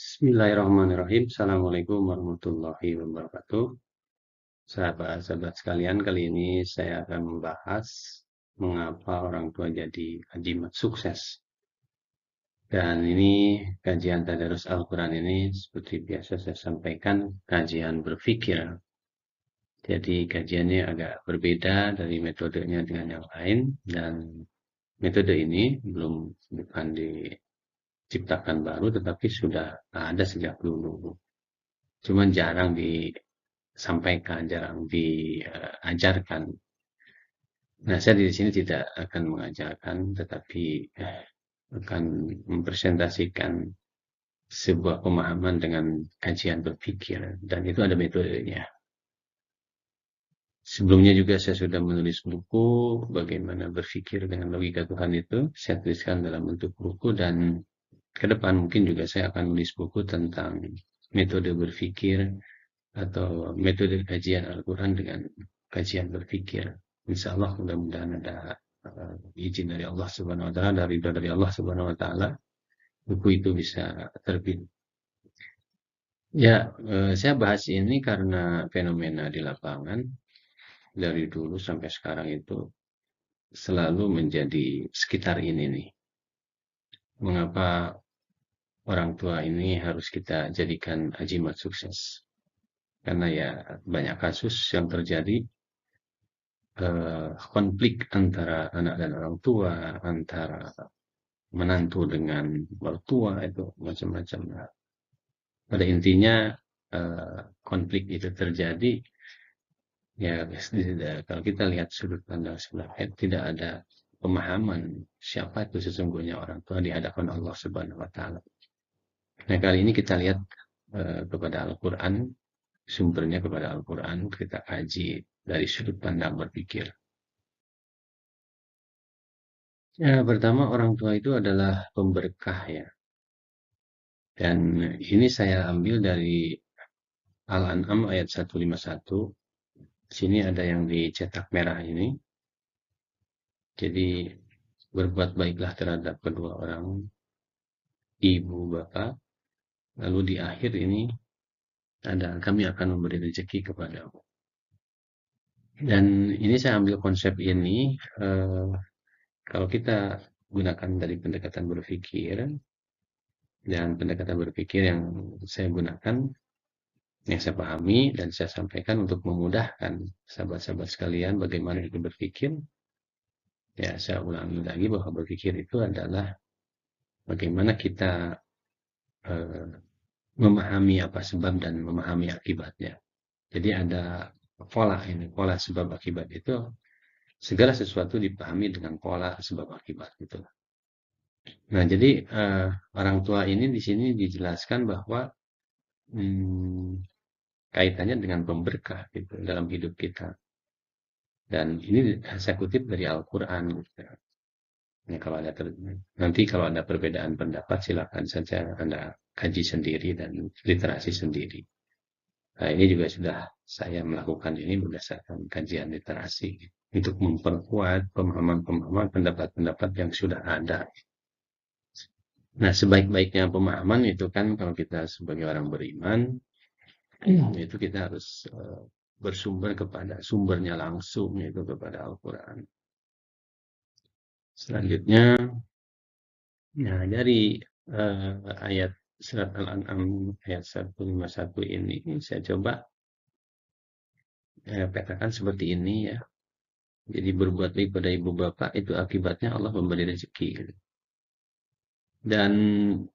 Bismillahirrahmanirrahim. Assalamualaikum warahmatullahi wabarakatuh. Sahabat-sahabat sekalian, kali ini saya akan membahas mengapa orang tua jadi jimat sukses. Dan ini kajian tadarus Al-Quran ini seperti biasa saya sampaikan kajian berpikir. Jadi kajiannya agak berbeda dari metodenya dengan yang lain, dan metode ini bukan diciptakan baru tetapi sudah ada sejak dulu. Cuman jarang disampaikan, jarang diajarkan. Nah, saya di sini tidak akan mengajarkan, tetapi akan mempresentasikan sebuah pemahaman dengan kajian berpikir, dan itu ada metodenya. Sebelumnya juga saya sudah menulis buku bagaimana berpikir dengan logika Tuhan itu. Saya tuliskan dalam bentuk buku, dan ke depan mungkin juga saya akan menulis buku tentang metode berpikir atau metode kajian Al-Quran dengan kajian berpikir. Insya Allah mudah-mudahan ada izin dari Allah Subhanahu Wa Taala, dari Allah Subhanahu Wa Taala, buku itu bisa terbit. Ya, saya bahas ini karena fenomena di lapangan dari dulu sampai sekarang itu selalu menjadi sekitar ini nih. Mengapa orang tua ini harus kita jadikan jimat sukses? Karena ya banyak kasus yang terjadi, konflik antara anak dan orang tua, antara menantu dengan mertua, itu macam-macam. Pada intinya konflik itu terjadi ya kalau kita lihat sudut pandang sebelah lain, tidak ada pemahaman siapa itu sesungguhnya orang tua di hadapan Allah Subhanahu Wa Taala. Nah, kali ini kita lihat kepada Al-Quran, sumbernya kepada Al-Quran, kita kaji dari sudut pandang berpikir. Ya, pertama, orang tua itu adalah pemberkah ya. Dan ini saya ambil dari Al-An'am ayat 151. Sini ada yang dicetak merah ini. Jadi, berbuat baiklah terhadap kedua orang, ibu, bapak. Lalu di akhir ini ada, kami akan memberi rezeki kepadamu. Dan ini saya ambil konsep ini, kalau kita gunakan dari pendekatan berpikir, dan pendekatan berpikir yang saya gunakan, yang saya pahami dan saya sampaikan untuk memudahkan sahabat-sahabat sekalian bagaimana itu berpikir. Ya, saya ulangi lagi bahwa berpikir itu adalah bagaimana kita memahami apa sebab dan memahami akibatnya. Jadi ada pola sebab akibat itu, segala sesuatu dipahami dengan pola sebab akibat gitu. Nah, jadi orang tua ini di sini dijelaskan bahwa kaitannya dengan pemberkah gitu dalam hidup kita. Dan ini saya kutip dari Al-Quran gitu. Nah, nanti kalau ada perbedaan pendapat, silakan saja Anda kaji sendiri dan literasi sendiri. Nah, ini juga sudah saya melakukan ini berdasarkan kajian literasi untuk memperkuat pemahaman-pemahaman pendapat-pendapat yang sudah ada. Nah, sebaik-baiknya pemahaman itu kan kalau kita sebagai orang beriman, itu kita harus bersumber kepada sumbernya langsung, yaitu kepada Al-Quran. Selanjutnya, nah dari ayat surat Al-An'am ayat 151 ini saya coba petakan seperti ini ya. Jadi berbuat baik pada ibu bapak itu akibatnya Allah memberi rezeki. Gitu. Dan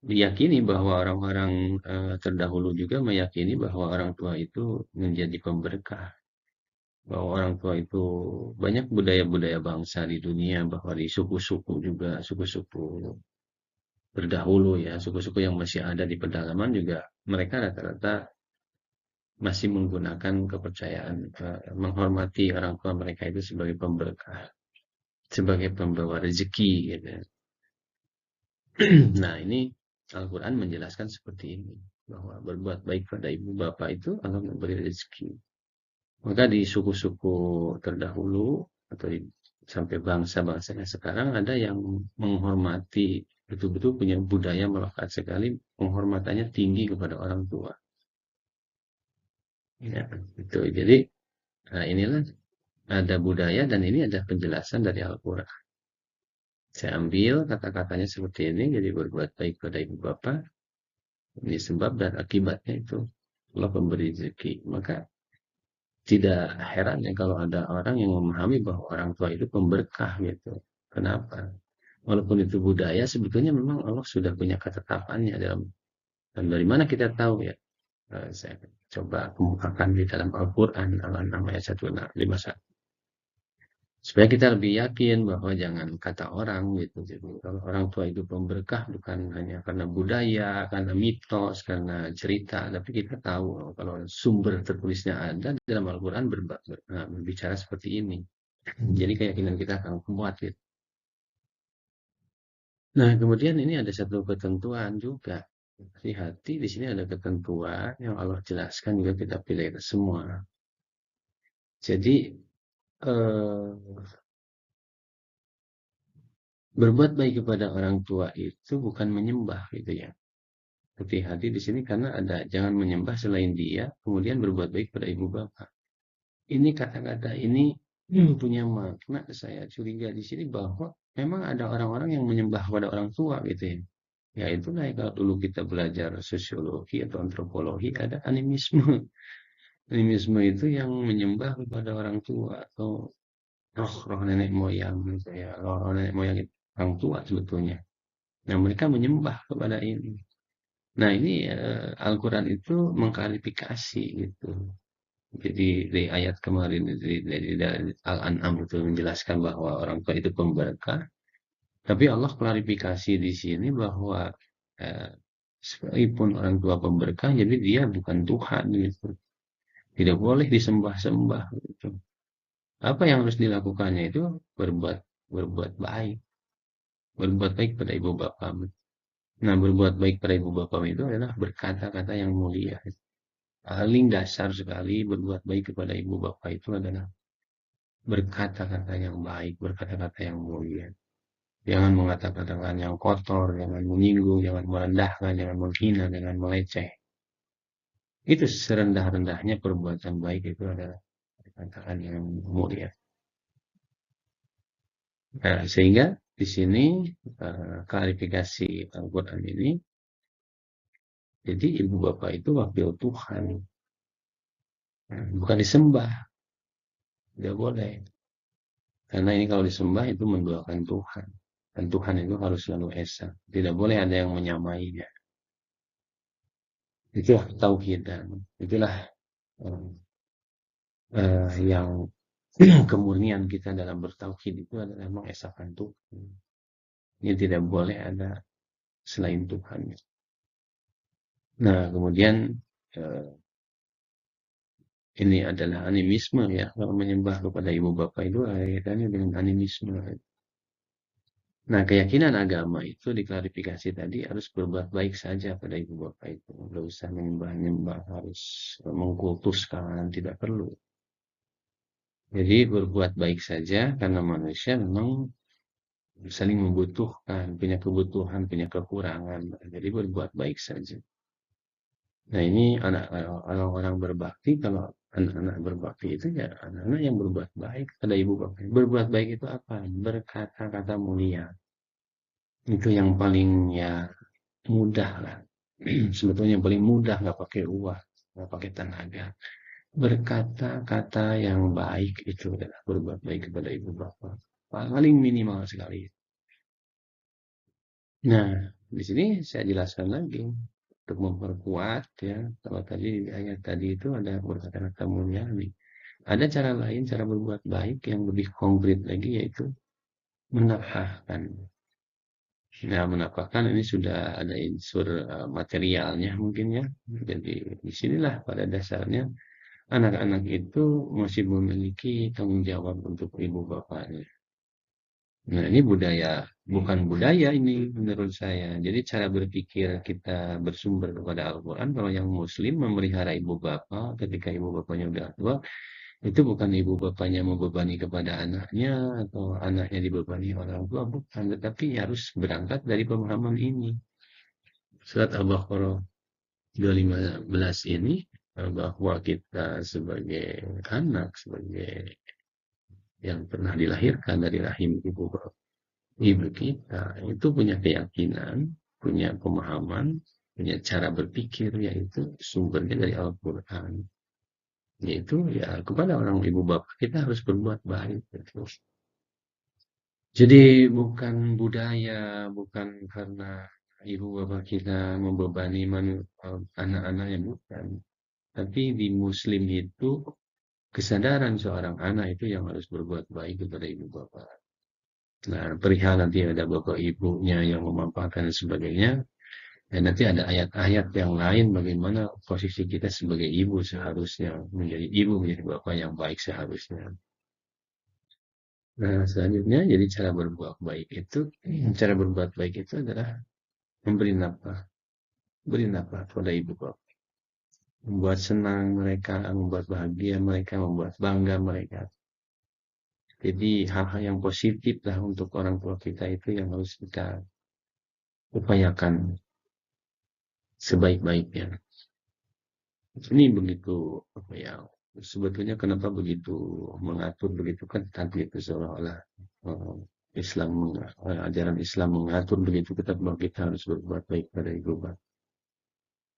diyakini bahwa orang-orang terdahulu juga meyakini bahwa orang tua itu menjadi pemberkah. Bahwa orang tua itu banyak budaya-budaya bangsa di dunia, bahwa di suku-suku juga, suku-suku terdahulu ya, suku-suku yang masih ada di pedalaman juga, mereka rata-rata masih menggunakan kepercayaan menghormati orang tua mereka itu sebagai pemberkah, sebagai pembawa rezeki gitu. Nah, ini Al-Quran menjelaskan seperti ini, bahwa berbuat baik pada ibu bapak itu Allah memberi rezeki. Maka di suku-suku terdahulu atau sampai bangsa-bangsanya sekarang ada yang menghormati betul-betul punya budaya melekat sekali, penghormatannya tinggi kepada orang tua. Ya, itu. Jadi, nah inilah ada budaya dan ini ada penjelasan dari Al-Quran. Saya ambil kata-katanya seperti ini, jadi berbuat baik pada ibu bapak, ini sebab dan akibatnya itu Allah pemberi rezeki. Maka tidak heran ya kalau ada orang yang memahami bahwa orang tua itu pemberkah gitu. Kenapa? Walaupun itu budaya, sebetulnya memang Allah sudah punya ketetapannya dalam. Dan dari mana kita tahu ya? Saya coba kemukakan di dalam Al-Quran, Al-An'am ayat 151. Supaya kita lebih yakin bahwa jangan kata orang gitu. Jadi kalau orang tua itu pemberkah bukan hanya karena budaya, karena mitos, karena cerita, tapi kita tahu kalau sumber tertulisnya ada dalam Al-Quran berbicara seperti ini. Jadi keyakinan kita akan kuat gitu. Nah, kemudian ini ada satu ketentuan juga. Hati-hati di sini ada ketentuan yang Allah jelaskan juga kita pilih semua. Jadi eh, berbuat baik kepada orang tua itu bukan menyembah gitu ya. Hati-hati di sini karena ada jangan menyembah selain dia, kemudian berbuat baik pada ibu bapak. Ini kata-kata ini punya makna saya curiga di sini bahwa memang ada orang-orang yang menyembah pada orang tua gitu ya. Ya itulah ya, kalau dulu kita belajar sosiologi atau antropologi ada animisme. Animisme itu yang menyembah kepada orang tua atau roh-roh nenek moyang gitu ya. Roh-roh nenek moyang itu orang tua sebetulnya. Nah, mereka menyembah kepada ini. Nah, ini Al-Quran itu mengklarifikasi gitu. Jadi di ayat kemarin dari Al-An'am itu menjelaskan bahwa orang tua itu pemberkah. Tapi Allah klarifikasi di sini bahwa eh, sekalipun orang tua pemberkah, jadi dia bukan Tuhan gitu. Tidak boleh disembah-sembah gitu. Apa yang harus dilakukannya itu berbuat berbuat baik, berbuat baik pada ibu bapak. Nah, berbuat baik pada ibu bapak itu adalah berkata-kata yang mulia. Paling dasar sekali berbuat baik kepada ibu bapak itu adalah berkata-kata yang baik, berkata-kata yang mulia. Jangan mengatakan yang kotor, jangan menyinggung, jangan merendahkan, jangan menghina, jangan meleceh. Itu serendah-rendahnya perbuatan baik itu adalah perkataan yang mulia. Nah, sehingga di sini klarifikasi Al-Quran ini, jadi ibu bapak itu wakil Tuhan, bukan disembah, tidak boleh. Karena ini kalau disembah itu menduakan Tuhan. Dan Tuhan itu harus selalu esa. Tidak boleh ada yang menyamainya. Itulah tauhidan. Itulah yang kemurnian kita dalam bertauhid itu adalah mengesahkan Tuhan. Ini tidak boleh ada selain Tuhan. Nah, kemudian eh, ini adalah animisme ya. Kalau menyembah kepada ibu bapak itu kaitannya dengan animisme. Nah, keyakinan agama itu diklarifikasi tadi harus berbuat baik saja pada ibu bapak itu. Tidak usah menyembah-nyembah, harus mengkultuskan, tidak perlu. Jadi berbuat baik saja karena manusia memang saling membutuhkan, punya kebutuhan, punya kekurangan. Jadi berbuat baik saja. Nah ini orang-orang berbakti, kalau anak-anak berbakti itu ya anak-anak yang berbuat baik pada ibu bapak. Berbuat baik itu apa? Berkata-kata mulia. Itu yang paling ya mudah lah. Sebetulnya yang paling mudah, nggak pakai uang, nggak pakai tenaga. Berkata-kata yang baik itu adalah berbuat baik kepada ibu bapak. Paling minimal sekali. Nah, di sini saya jelaskan lagi untuk memperkuat ya. Kalau tadi di ayat tadi itu ada berkata-kata mulia nih. Ada cara lain, cara berbuat baik yang lebih konkret lagi yaitu menafkahkan. Nah, menafkahkan ini sudah ada unsur materialnya mungkin ya. Jadi di sinilah pada dasarnya anak-anak itu masih memiliki tanggung jawab untuk ibu bapaknya. Nah, ini budaya, bukan budaya ini menurut saya. Jadi cara berpikir kita bersumber kepada Al-Quran, kalau yang Muslim memelihara ibu bapak ketika ibu bapaknya udah tua, Itu bukan ibu bapaknya membebani kepada anaknya atau anaknya dibebani orang tua, bukan. Tetapi harus berangkat dari pemahaman ini. Surat Al-Baqarah 215 ini bahwa kita sebagai anak, sebagai yang pernah dilahirkan dari rahim ibu kita, itu punya keyakinan, punya pemahaman, punya cara berpikir, yaitu sumbernya dari Al-Quran. Yaitu ya kepada orang ibu bapak kita harus berbuat baik. Gitu. Jadi bukan budaya, bukan karena ibu bapak kita membebani anak-anaknya, bukan. Tapi di Muslim itu kesadaran seorang anak itu yang harus berbuat baik kepada ibu bapak. Nah, perihal nanti ada bapak ibunya yang memanfaatkan dan sebagainya, dan nanti ada ayat-ayat yang lain bagaimana posisi kita sebagai ibu seharusnya menjadi ibu, menjadi bapak yang baik seharusnya. Nah, selanjutnya jadi cara berbuat baik itu adalah memberi nafkah, beri nafkah kepada ibu bapak, membuat senang mereka, membuat bahagia mereka, membuat bangga mereka. Jadi hal-hal yang positif lah untuk orang tua kita itu yang harus kita upayakan sebaik-baiknya. Ini begitu apa ya? Sebetulnya kenapa begitu mengatur begitu kan tadi itu seolah-olah eh, ajaran Islam mengatur begitu kita bahwa kita harus berbuat baik pada ibu bapak.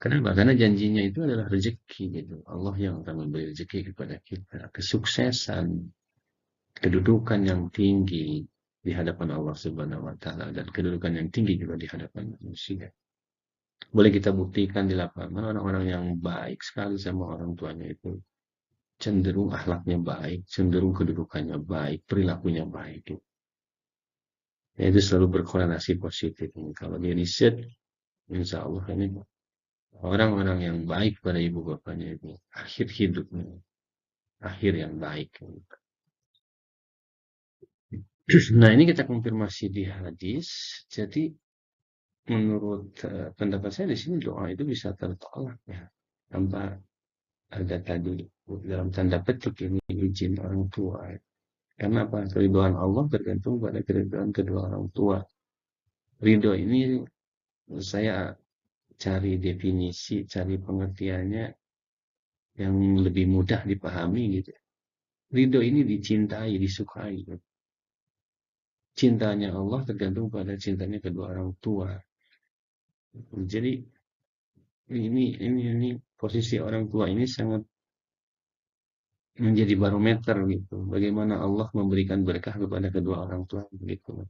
Kenapa? Karena janjinya itu adalah rezeki gitu. Allah yang akan memberi rezeki kepada kita, kesuksesan, kedudukan yang tinggi di hadapan Allah Subhanahu wa taala dan kedudukan yang tinggi juga di hadapan manusia. Boleh kita buktikan di lapangan orang-orang yang baik sekali sama orang tuanya itu cenderung akhlaknya baik, cenderung kedudukannya baik, perilakunya baik. Gitu. Ya, itu selalu berkorelasi positif. Kalau di riset, insya Allah ini orang-orang yang baik pada ibu bapaknya itu akhir hidupnya, akhir yang baik. Nah, ini kita konfirmasi di hadis. Jadi menurut pendapat saya di sini doa itu bisa tertolak ya tanpa ada tadi dalam tanda petik ini izin orang tua. Karena apa? Keridhaan Allah tergantung pada keridhaan kedua orang tua. Ridho ini saya cari definisi, cari pengertiannya yang lebih mudah dipahami gitu. Ridho ini dicintai, disukai. Gitu. Cintanya Allah tergantung pada cintanya kedua orang tua. Jadi ini posisi orang tua ini sangat menjadi barometer gitu. Bagaimana Allah memberikan berkah kepada kedua orang tua begitu.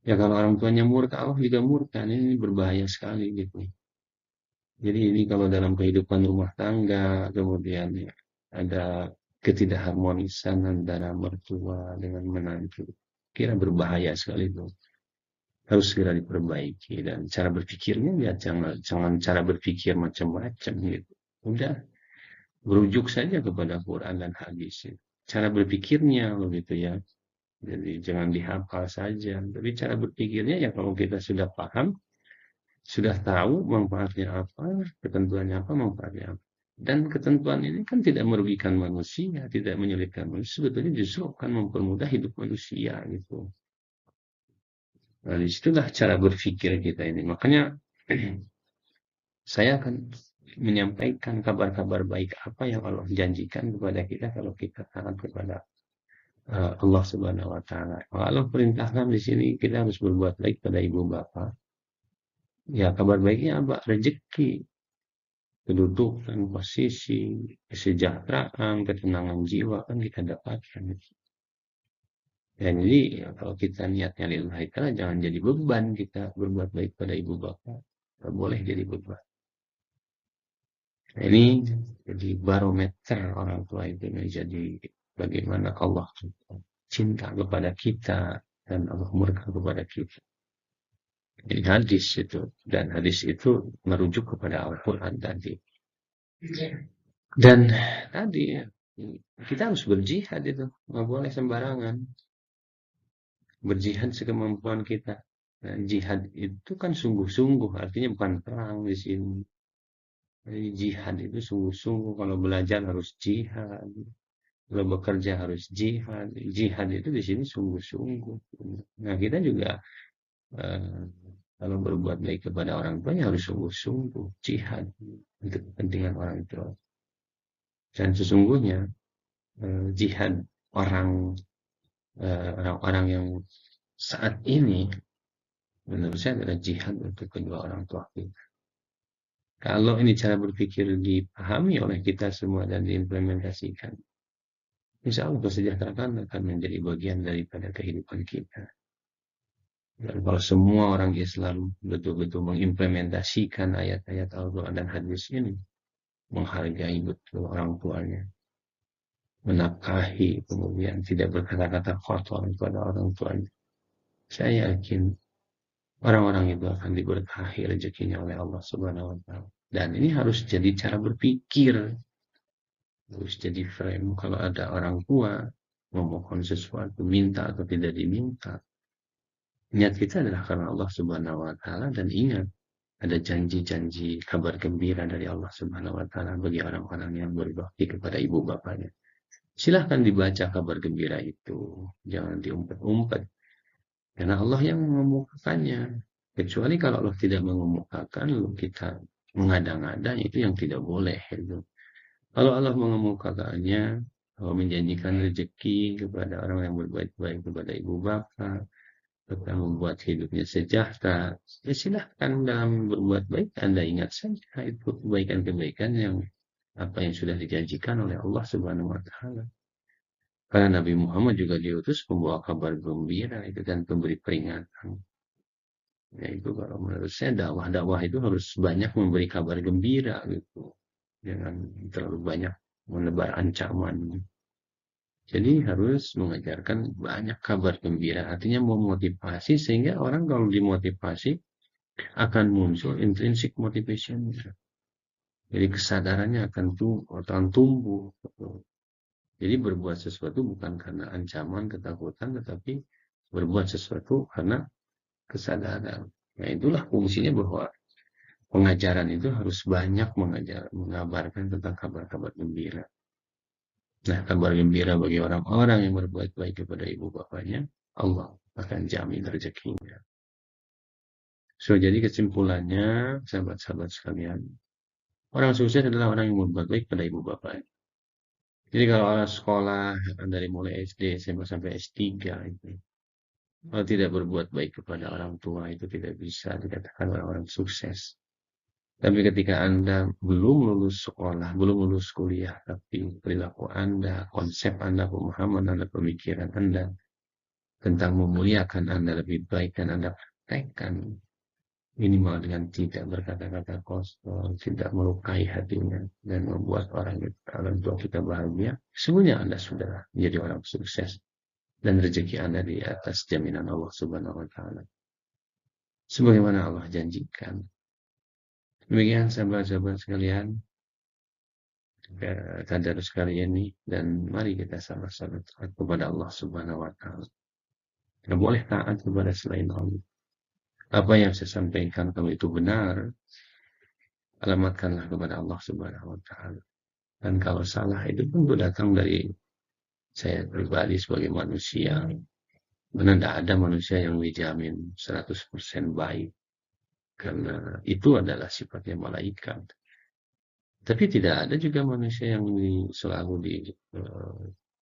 Ya kalau orang tuanya murka, Allah juga murka. Ini berbahaya sekali gitu. Jadi ini kalau dalam kehidupan rumah tangga, kemudian ya, ada ketidakharmonisan antara mertua dengan menantu. Kira berbahaya sekali itu. Harus segera diperbaiki dan cara berpikirnya ya jangan cara berpikir macam-macam gitu. Udah berujuk saja kepada Quran dan hadis. Cara berpikirnya begitu ya. Jadi jangan dihafal saja. Tapi cara berpikirnya ya kalau kita sudah paham, sudah tahu manfaatnya apa, ketentuannya apa, manfaatnya apa. Dan ketentuan ini kan tidak merugikan manusia, tidak menyulitkan manusia. Sebetulnya justru akan mempermudah hidup manusia gitu. Nah, disitulah cara berpikir kita ini. Makanya saya akan menyampaikan kabar-kabar baik apa yang Allah janjikan kepada kita kalau kita taat kepada Allah Subhanahu wa taala. Allah perintahkan di sini kita harus berbuat baik pada ibu bapak. Ya, kabar baiknya apa? Rezeki, kedudukan, posisi, kesejahteraan, ketenangan jiwa kan kita dapatkan. Dan jadi ya, kalau kita niatnya lillahi ta'ala jangan jadi beban kita berbuat baik pada ibu bapak. Tidak boleh jadi beban. Nah, ini jadi barometer orang tua itu menjadi bagaimana Allah cinta kepada kita dan Allah murka kepada kita. Jadi hadis itu dan hadis itu merujuk kepada Al-Quran tadi. Dan tadi ya, kita harus berjihad itu, nggak boleh sembarangan. Berjihad sekemampuan kita. Nah, jihad itu kan sungguh-sungguh, artinya bukan perang di sini. Jadi jihad itu sungguh-sungguh, kalau belajar harus jihad. Kalau bekerja harus jihad. Jihad itu di sini sungguh-sungguh. Nah, kita juga eh, kalau berbuat baik kepada orang tua ya harus sungguh-sungguh jihad untuk kepentingan orang tua. Dan sesungguhnya jihad orang orang-orang yang saat ini menurut saya adalah jihad untuk kedua orang tua kita. Kalau ini cara berpikir dipahami oleh kita semua dan diimplementasikan, insya Allah kesejahteraan akan menjadi bagian daripada kehidupan kita. Dan kalau semua orang Islam betul-betul mengimplementasikan ayat-ayat Al-Quran dan hadis ini, menghargai betul orang tuanya, menafkahi, kemudian tidak berkata-kata kotor kepada orang tuanya, saya yakin orang-orang itu akan diberkahi rezekinya oleh Allah Subhanahu wa taala. Dan ini harus jadi cara berpikir, harus jadi frame kalau ada orang tua memohon sesuatu, minta atau tidak diminta. Niat kita adalah karena Allah Subhanahu wa taala dan ingat ada janji-janji kabar gembira dari Allah Subhanahu wa taala bagi orang-orang yang berbakti kepada ibu bapaknya. Silahkan dibaca kabar gembira itu, jangan diumpet-umpet. Karena Allah yang mengemukakannya. Kecuali kalau Allah tidak mengemukakan, lalu kita mengada-ngada, itu yang tidak boleh. Gitu. Kalau Allah mengemukakannya, Allah menjanjikan rezeki kepada orang yang berbuat baik kepada ibu bapa, akan membuat hidupnya sejahtera. Ya silahkan dalam berbuat baik, Anda ingat saja itu kebaikan-kebaikan yang apa yang sudah dijanjikan oleh Allah Subhanahu wa taala. Karena Nabi Muhammad juga diutus membawa kabar gembira itu dan pemberi peringatan. Ya itu kalau menurut saya dakwah-dakwah itu harus banyak memberi kabar gembira gitu. Jangan terlalu banyak menebar ancaman. Jadi harus mengajarkan banyak kabar gembira. Artinya memotivasi sehingga orang kalau dimotivasi akan muncul intrinsic motivation. Jadi kesadarannya akan tumbuh. Jadi berbuat sesuatu bukan karena ancaman, ketakutan, tetapi berbuat sesuatu karena kesadaran. Nah itulah fungsinya bahwa pengajaran itu harus banyak mengabarkan tentang kabar-kabar gembira. Nah, kabar gembira bagi orang-orang yang berbuat baik kepada ibu bapaknya, Allah akan jamin rezekinya. So, jadi kesimpulannya, sahabat-sahabat sekalian, orang sukses adalah orang yang berbuat baik pada ibu bapaknya. Jadi kalau orang sekolah dari mulai SD, SMA sampai S3 itu, kalau tidak berbuat baik kepada orang tua itu tidak bisa dikatakan orang-orang sukses. Tapi ketika Anda belum lulus sekolah, belum lulus kuliah, tapi perilaku Anda, konsep Anda, pemahaman Anda, pemikiran Anda tentang memuliakan Anda lebih baik dan Anda praktekkan minimal dengan tidak berkata-kata kotor, tidak melukai hatinya dan membuat orang tua kita bahagia, sesungguhnya Anda sudah menjadi orang sukses dan rezeki Anda di atas jaminan Allah Subhanahu wa taala. Sebagaimana Allah janjikan. Demikian sahabat-sahabat sekalian, tadarus kali ini dan mari kita sama-sama taat kepada Allah Subhanahu wa taala. Tidak boleh taat kepada selain Allah. Apa yang saya sampaikan kalau itu benar, alamatkanlah kepada Allah Subhanahu wa taala. Dan kalau salah itu tentu datang dari saya pribadi sebagai manusia. Karena tidak ada manusia yang dijamin 100% baik. Karena itu adalah sifatnya malaikat. Tapi tidak ada juga manusia yang selalu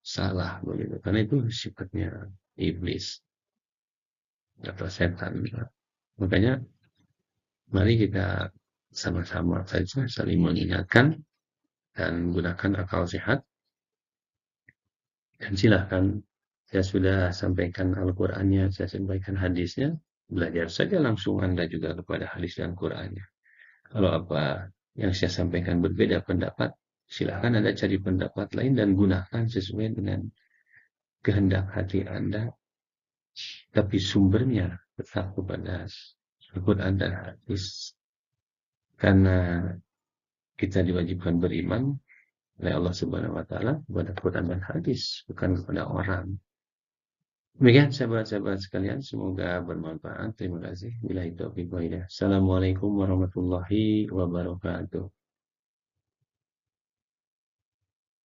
salah begitu. Karena itu sifatnya iblis atau setan. Makanya mari kita sama-sama saja saling mengingatkan dan gunakan akal sehat. Dan silahkan saya sudah sampaikan Al-Qur'annya, saya sampaikan hadisnya, belajar saja langsung Anda juga kepada hadis dan Qur'annya. Kalau apa yang saya sampaikan berbeda pendapat, silahkan Anda cari pendapat lain dan gunakan sesuai dengan kehendak hati Anda, tapi sumbernya tetap kepada Al-Quran dan hadis. Karena kita diwajibkan beriman oleh Allah Subhanahu wa taala kepada Quran dan hadis, bukan kepada orang. Demikian sahabat-sahabat sekalian, semoga bermanfaat. Terima kasih. Billahi taufiq wa hidayah. Assalamualaikum warahmatullahi wabarakatuh.